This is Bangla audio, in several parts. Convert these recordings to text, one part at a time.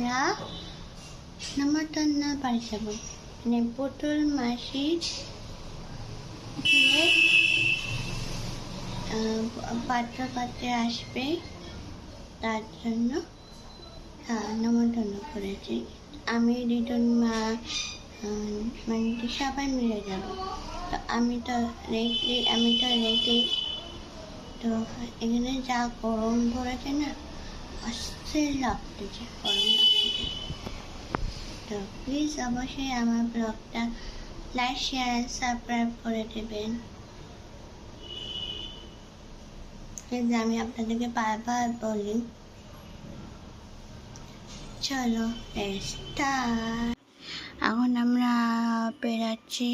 আমরা নেমন্তন্ন বাড়ি যাব, মানে পুতুল মাসির পাত্র আসবে, তার জন্য নেমন্তন্ন করেছি। আমি রিটন মা মানে সবাই মিলে যাব। তো আমি তো রেডি। তো এখানে যা গরম পড়েছে না, অস্থির লাগতেছে, গরম লাগতেছে। তো প্লিজ অবশ্যই আমার ব্লগটা লাইক, শেয়ার অ্যান্ড সাবস্ক্রাইব করে দেবেন। আমি আপনাদেরকে বারবার বলি। চলো স্টার্ট। এখন আমরা বেরাচ্ছি,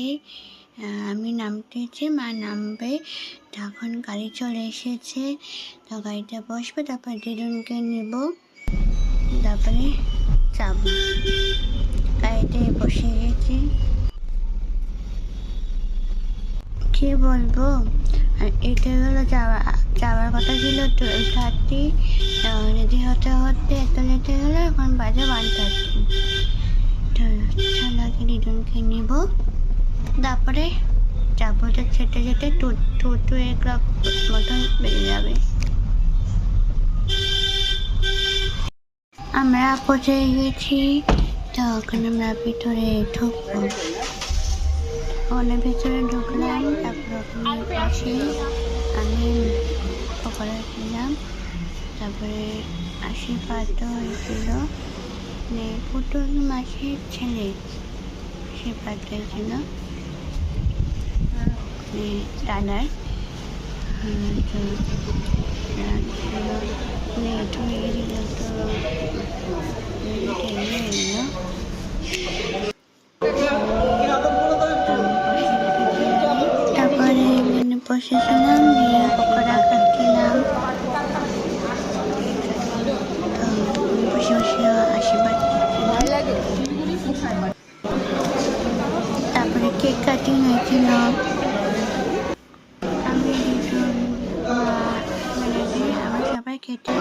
আমি নামতেছি, মা নামবে, তখন গাড়ি চলে এসেছে। তো গাড়িটা বসবে, তারপর দিদুনকে নেব, তারপরে যাব। গাড়িতে বসে গেছি, কি বলবো। আর এটা হলো যাওয়ার কথা ছিল 12:30, রেডি হতে এত লেট হয়ে গেলো। এখন বাজে 1:30। চলো দিদুনকে নেব, তারপরে যাবো। তো যেতে 2 o'clock মতন বেরিয়ে যাবে। আমরা পৌঁছে গেছি। তো ওখানে আমরা ভিতরে ঢুকবো। ওখানে ভিতরে ঢুকলাম, তারপর ওখানে বসে আমি পকোড়া খেলাম। তারপরে আশীর্বাদ হয়েছিল, মানে পুতুল মাসির ছেলে আশীর্বাদ হয়েছিল দাদার। তো লেট হয়ে গেছিল, তো তারপরে বসেছিলাম, নিয়ে পকোড়া খাচ্ছিলাম। বসে আশীর্বাদ করছিলাম। তারপরে কেক কাটিং হয়েছিল। আমি আমরা সবাই খেতে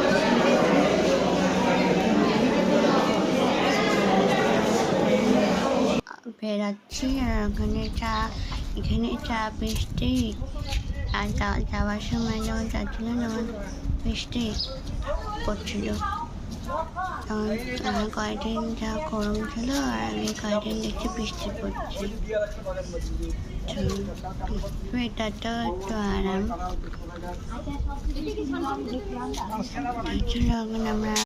বেরাচ্ছি। আর এখানে চা বৃষ্টি, আর যাওয়ার সময় যখন যাচ্ছিলাম তখন বৃষ্টি পড়ছিল। তখন কয়েকদিন যা গরম ছিল, আর আমি কয়েকদিন দেখছি বৃষ্টি পড়ছে। সোয়েটারটা একটু আরাম। এখন আমরা